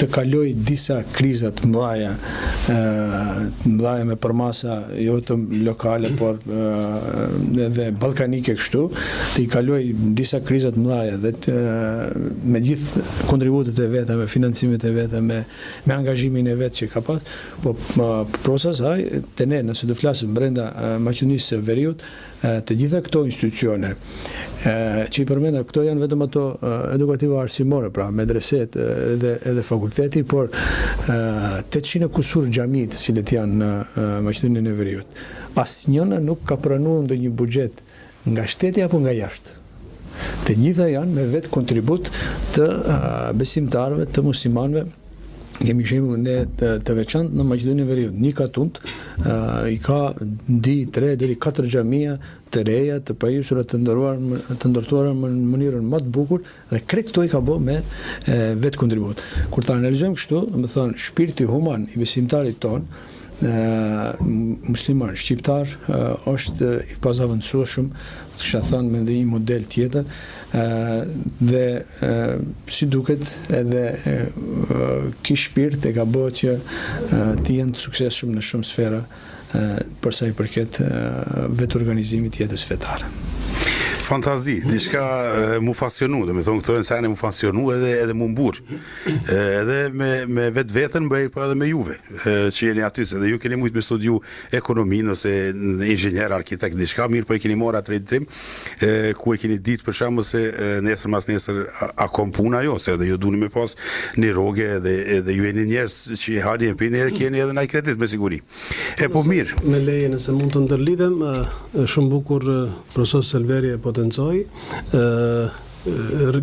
E: të kaloj disa krizat mëdha me përmasa jo vetëm lokale, por edhe ballkanike kështu, të i kaloj disa krizat mëdha dhe me gjithë kontributet e veta, me financimet e veta, me angazhimin e vetë që ka pas, po prosa saj, të ne, nëse do flasim brenda Maqedonisë së Veriut, të gjitha këto institucione që i përmenda, këto janë vetëm ato edukative arsimore, pra medreset edhe fakulteti, por 800 kusur xhamit cilët janë në Maqedoninë e Veriut. Asnjëna nuk ka pranuar ndonjë buxhet nga shteti apo nga jashtë. Të gjitha janë me vetë kontribut të besimtarëve, të muslimanëve. Kemi shembull ne të veçantë në Maqedoninë Veriut. Një Katunt i ka 2, 3 deri 4 xhamia të reja, të pajisura, të ndërtuara në mënyrën më të bukur dhe krejt këto i ka bërë me vetë kontribut. Kur ta analizojmë kështu, do të thonë shpirti human i besimtarit ton, musliman shqiptar është i pazavendësueshëm, kisha thënë me një model tjetër, dhe si duket edhe ky shpirt e ka bërë që të jenë të suksesshëm në shumë sfera për sa i përket vetë organizimit të jetës fetare.
C: Fantazi, diçka mu fasionu, do me thonë këto insane mu fasionu edhe mu mbur. Edhe me vetë vetën bëjë po edhe me juve, që jeni aty, se dhe ju keni mujtë me studiu ekonominë ose inxhinier, arkitekt, diçka, mirë po e keni marrë atë drejtim, ku e keni ditë për shembull se nesër mas nesër a kom puna jo, se edhe ju duni me pas një rroge edhe ju jeni njerëz që hani e pini edhe keni edhe ndaj kredit me siguri. E po mirë.
D: Me leje nëse mund të ndërlidhem, shumë bukur profesor Selveri e potencoj.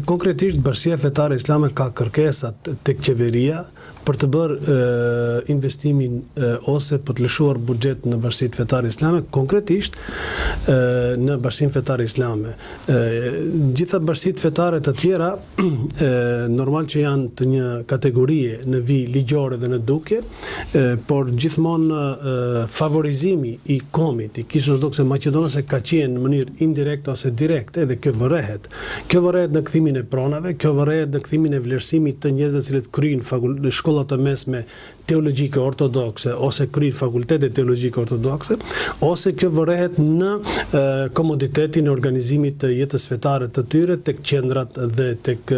D: Konkretisht Bashkia Fetare Islame ka kërkesat tek qeveria për të bërë investimin ose për të lëshuar buxhet në Bashkinë Fetare Islame, konkretisht në Bashkinë Fetare Islame. Gjitha bashkitë fetare të tjera normal që janë të një kategorie në vijë ligjore dhe në dukje, por gjithmonë favorizimi i komit, i Kishës Ortodokse Maqedonase ka qenë në mënyrë indirekte ose direkte, dhe kjo vërehet. Kjo vërehet në kthimin e pronave, kjo vërehet në kthimin e vlerësimit të njerëzve të cilët kryejnë shkollat të mesme teologjike ortodokse ose kryejnë fakultetet teologjike ortodokse, ose kjo vërehet në komoditetin e organizimit të jetës fetare të tyre tek qendrat dhe tek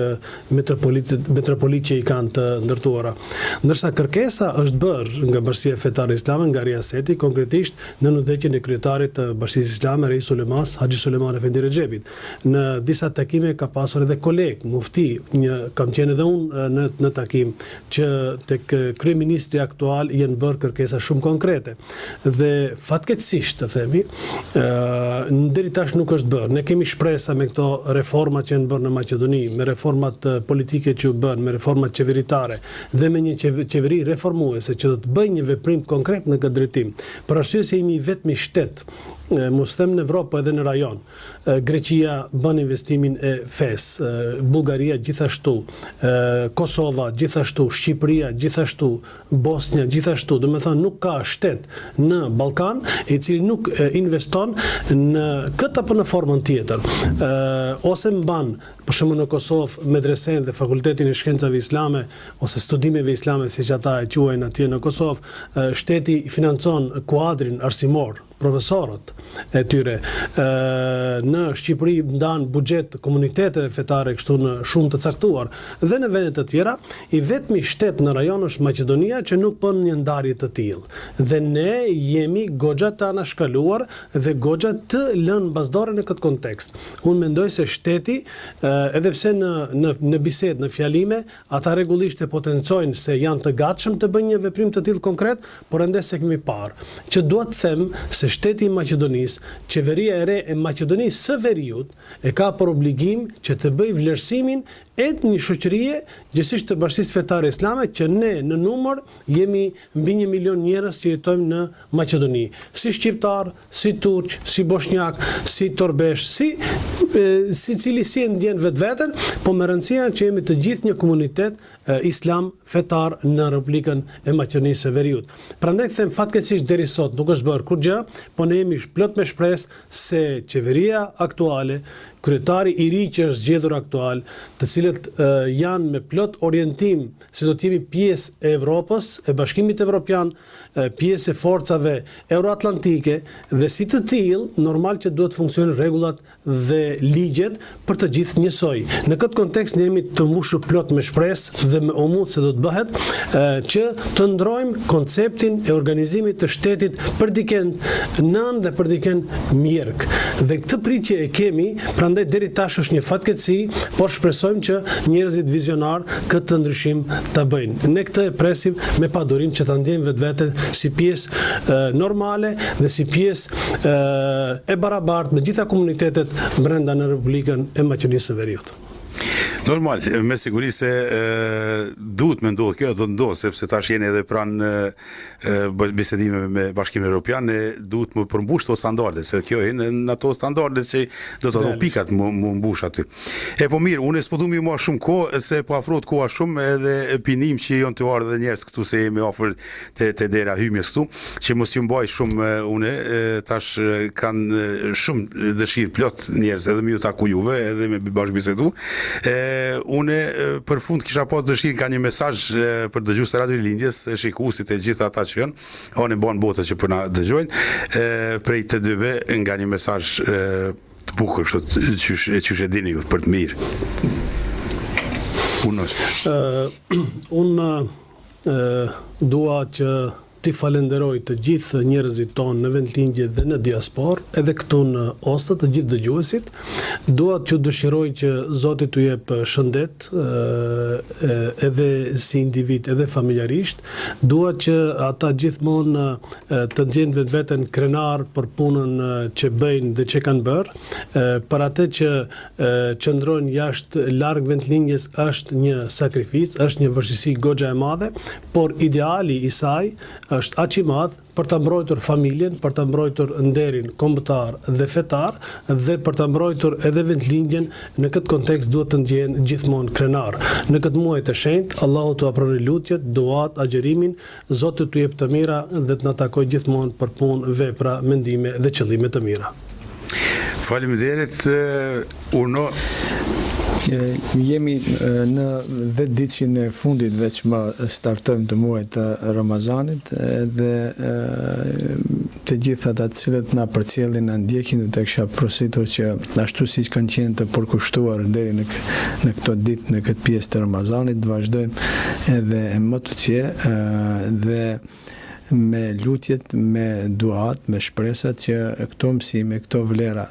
D: metropolit që i kanë të ndërtuara. Ndërsa kërkesa është bërë nga Bashkia Fetare Islame, nga Riaseti, konkretisht në udhëheqjen e kryetarit të Bashkisë Islame, Reis Ulemas Haxhi Suleman Efendi Rexhepit. Në disa takime ka pasur edhe koleg, mufti, kam qenë edhe unë në takim që tek kryeministri aktual janë bërë kërkesa shumë konkrete. Dhe fatkeqësisht të themi, deri tash nuk është bërë. Ne kemi shpresa me këto reforma që janë bërë në Maqedoni, me reformat politike që u bën, me reformat qeveritare dhe me një qeveri reformuese që do të bëjë një veprim konkret në këtë drejtim. Për arsye se jemi vetëm shtet, mos them në Evropë, po edhe në rajon. Greqia bën investimin e FES, Bullgaria gjithashtu, Kosova gjithashtu, Shqipëria gjithashtu, Bosnia gjithashtu. Do të thonë nuk ka shtet në Ballkan i cili nuk investon në këtë apo në formën tjetër. Ose mban për shembull në Kosovë medresen dhe fakultetin e shkencave islame ose studimeve islame, siç ata e quajnë atje në Kosovë, shteti financon kuadrin arsimor, profesorët e tyre. Në Shqipëri ndan buxhet komuniteteve fetare kështu në shumë të caktuar, dhe në vende të tjera i vetmi shtet në rajon është Maqedonia që nuk bën një ndarje të tillë. Dhe ne jemi goxha të anashkaluar dhe goxha të lënë bazdore në këtë kontekst. Unë mendoj se shteti, edhe pse në bisedë, në fjalime, ata rregullisht e potencojnë se janë të gatshëm të bëjnë një veprim të tillë konkret, por ende se kemi parë. Që dua të them se shteti i Maqedonisë, qeveria e re e Maqedonisë së Veriut, e ka për obligim që të bëjë vlerësimin e një shoqërie, gjithsesi të Bashkisë Fetare Islame, që ne në numër jemi mbi 1 milion njerëz që jetojmë në Maqedoni. Si shqiptar, si turq, si bosnjak, si torbesh, si cili si e ndjen vetveten, po me rëndësia që jemi të gjithë një komunitet islam fetar në Republikën e Maqedonisë së Veriut. Prandaj them fatkeqësisht deri sot nuk është bërë kurrë, po ne jemi plot me shpresë se qeveria aktuale, kryetari i ri që është zgjedhur aktual, të cilët janë me plot orientim se do të jemi pjesë e Evropës, e Bashkimit Evropian, pjesë e forcave euroatlantike, dhe si të tillë normal që duhet funksionojnë rregullat dhe ligjet për të gjithë njësoj. Në këtë kontekst ne jemi të mbushur plot me shpresë dhe me umut se do të bëhet që të ndrojmë konceptin e organizimit të shtetit për dikend nën dhe për diken mjerk. Dhe këtë pritje e kemi, prandaj deri tash është një fatkeqësi, por shpresojmë që njerëzit vizionar këtë ndryshim ta bëjnë. Ne këtë e presim me padurim që ta ndjejmë vetveten si pjesë normale dhe si pjesë e barabartë me gjitha komunitetet brenda në Republikën e Maqedonisë së Veriut.
C: Normal, me siguri se duhet me ndodhë kjo, do ndodhë, sepse tash jeni edhe pranë bisedime me Bashkimin Evropian, duhet më përmbush të standarde, se kjo e në ato standarde që do të do pikat më mbush aty. E po mirë, unë s'po du mi ma shumë kohë, se po afrot koha shumë edhe pinim që jonë të ardhe dhe njerës këtu se jemi ofër të dera hymjes këtu, që mos ju mbaj shumë une, tash kanë shumë dëshirë plot njerës edhe mi ju taku juve, edhe me bashkëbisedu. Une për fund kisha pas dëshirë ka një mesazh për dëgjues të Radio Lindjes, shikuesit e gjitha ata që janë, onë bën botës që po na dëgjojnë, prej të dyve nga një mesazh të bukur, që e dini ju për të mirë.
D: Unë dua që ti falenderoj të gjithë njerëzit tonë në vendlindje dhe në diaspor, edhe këtu në Ostë, të gjithë dëgjuesit. Dua t'ju dëshiroj që Zoti t'ju jep shëndet, edhe si individ, edhe familjarisht. Dua që ata gjithmonë të ndjenë vetveten krenar për punën që bëjnë dhe që kanë bërë. Për atë që qëndrojnë jashtë larg vendlindjes është një sakrificë, është një vështirësi goxha e madhe, por ideali i saj është aq i madh për ta mbrojtur familjen, për ta mbrojtur nderin kombëtar dhe fetar dhe për ta mbrojtur edhe vendlindjen. Në këtë kontekst duhet të ndjehen gjithmonë krenar. Në këtë muaj të shenjtë, Allahu t'u apronoj lutjet, duat, agjerimin, Zoti t'u jep të mira dhe të na takoj gjithmonë për punë, vepra, mendime dhe qëllime të mira.
C: Faleminderit, urno.
E: Jemi në 10 ditëshin e fundit veç më startojmë të muajit të Ramazanit dhe të gjitha ata të cilët na përcjellin, na ndjekin, do të kisha porositur që ashtu siç kanë qenë të përkushtuar deri në këto ditë, në këtë pjesë të Ramazanit, të vazhdojmë edhe më tutje dhe me lutjet, me duat, me shpresat që këto mësime, këto vlera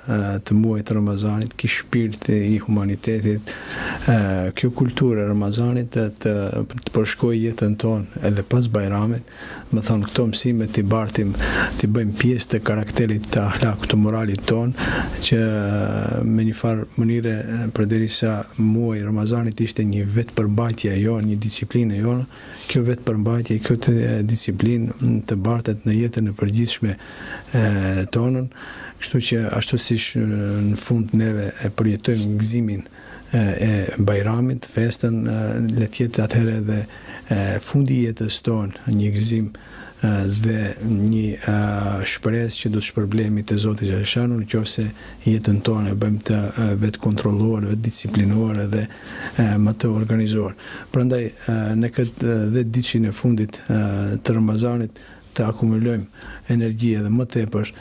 E: të muajit të Ramazanit, ky shpirt i humanitetit, kjo kulturë e Ramazanit të përshkojë jetën tonë edhe pas Bajramit. Më thonë, këto mësime t'i bartim, t'i bëjmë pjesë të karakterit të ahlakut të moralit tonë, që me një farë mënyre përderisa muaji Ramazanit ishte një vetë përmbajtje e jonë, një disiplinë e jonë, kjo vetë përmbajtje, kjo të disiplinë të bartet në jetën e përgjithshme tonën, kështu që ashtu siç në fund neve e përjetojmë gëzimin e Bajramit, festën, le të jetë atëherë edhe fundi i jetës tonë një gëzim dhe një shpresë që do të shpërblemi te Zoti Xhaleshanu, nëse jetën tonë e bëjmë të vetë kontrolluar, vetë disiplinuar dhe më të organizuar. Prandaj në këtë 10 ditëshin e fundit të Ramazanit të akumulojmë energji edhe më tepër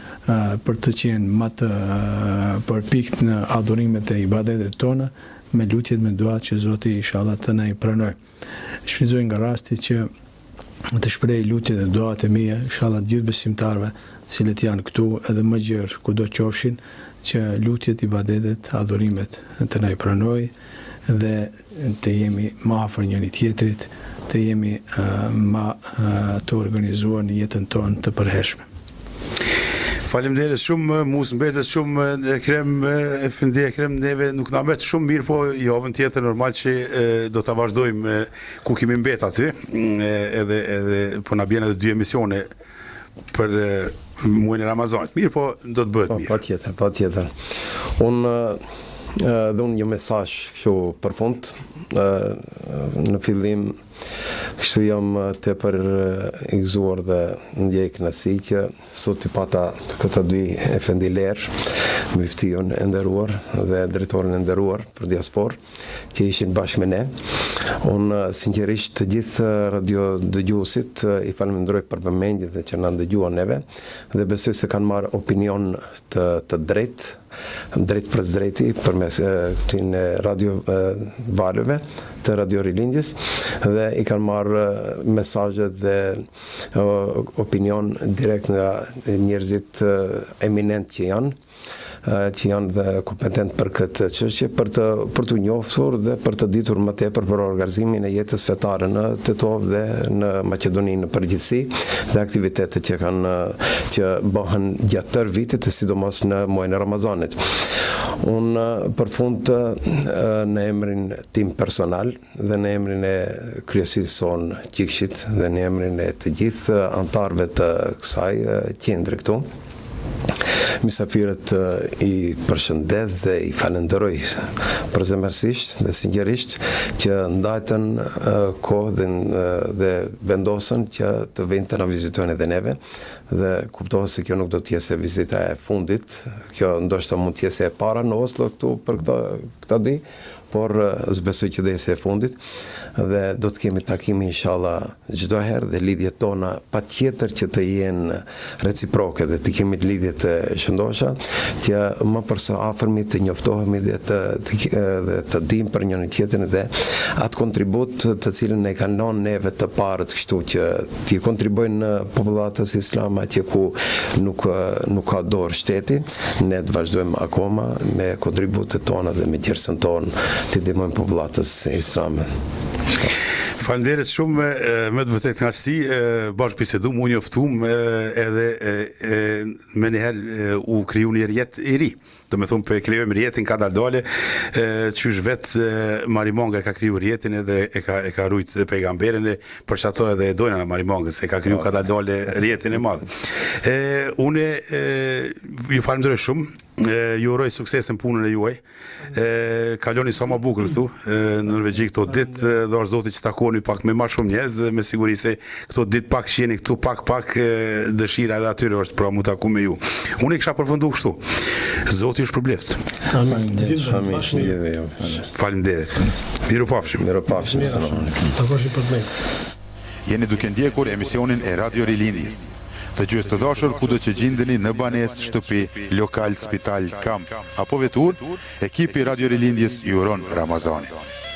E: për të qenë më të përpikt në adhurimet e ibadetet tona, me lutjet, me duat që Zoti inshallah të na i pranoj. Shfrytëzoj nga rasti që të shpreh lutjet e duat e mia, inshallah të gjithë besimtarëve, të cilët janë këtu edhe më gjerë kudo qofshin, që lutjet, ibadetet, adhurimet të na i pranoj dhe të jemi më afër njëri tjetrit, të jemi më të organizuar në jetën tonë të përhershme.
C: Faleminderit shumë, mus mbetet shumë Ekrem, Efendi Ekrem, neve nuk na mbet shumë mirë, po javën tjetër normal që do ta vazhdojmë ku kemi mbet aty, edhe po na bjen edhe 2 emisione për muajin e Ramazanit. Mirë, po do të bëhet mirë.
F: Patjetër. Dhe unë një mesazh kështu për fund, në fillim kështu jam tepër i gëzuar dhe ndjej kënaqësi që sot i pata këta 2 efendiler, muftion e nderuar dhe drejtorin e nderuar për diaspor, që ishin bashkë me ne. Unë sinqerisht të gjithë radio dëgjuesit i falenderoj për vëmendjen dhe që na ndëgjuan neve, dhe besoj se kanë marrë opinion të drejtë drejt për drejti përmes këtyre radio valëve të Radio Rilindjes dhe i kanë marrë mesazhet dhe opinion direkt nga njerëzit eminent që janë dhe kompetent për këtë çështje për të njoftur dhe për të ditur më tepër për organizimin e jetës fetare në Tetov dhe në Maqedoni në përgjithësi dhe aktivitetet që bëhen gjatë tërë vitit e sidomos në muajin e Ramazanit. Unë për fund në emrin tim personal dhe në emrin e kryesisë sonë Qikshit dhe në emrin e të gjithë antarëve të kësaj qendre këtu, misafirët i përshëndes dhe i falenderoj përzemërsisht dhe sinqerisht që ndajtën kohë dhe vendosën që të vinë të na vizitojnë edhe neve dhe kuptohet se kjo nuk do të jetë vizita e fundit, kjo ndoshta mund të jetë e para në Oslo këtu për këta di, por zbesoj që do jetë e fundit dhe do të kemi takime inshallah çdo herë dhe lidhjet tona patjetër që të jenë reciproke dhe të kemi lidhje të shëndosha që më përse afërmi të njoftohemi dhe të dim për njërin tjetrin dhe atë kontribut të cilën ne kanë lënë neve të parët kështu që të kontribojnë në popullatës islame atje ku nuk ka dorë shteti, ne të vazhdojmë akoma me kontributet tona dhe me gjersën tonë të ndihmojmë popullatës islame.
C: Faleminderit shumë, me të vërtet kënaqësi, bashkë bisedum, u njoftum edhe me njëherë u kriju një rjet i ri. Do me thumë për krijojmë rjetin ka daldale, qysh vetë Marimonga ka kriju rjetin edhe e ka rujt pejgamberin dhe për që ato edhe dojna Marimongës, e ka kriju ka daldale rjetin e madhë. Une ju falenderoj shumë, ju uroj sukses në punën e juaj. Kaloni sa ma bukur këtu në Norvegji këto ditë, dorë Zoti që takoni pak me ma shumë njerëz, me siguri se këto ditë pak shjeni këtu pak dëshira edhe atyre është pra mu taku me ju. Unë i kisha përfundu kështu. Zoti është përbleft. Faleminderit. Miropafshim.
B: Jeni duke ndjekur emisionin e Radio Rilindjes. Të gjës të dashur kudo që gjindeni në banesë, shtëpi, lokal, spital, kamp apo vetur, ekipi Radio Rilindjes ju uron Ramazanin.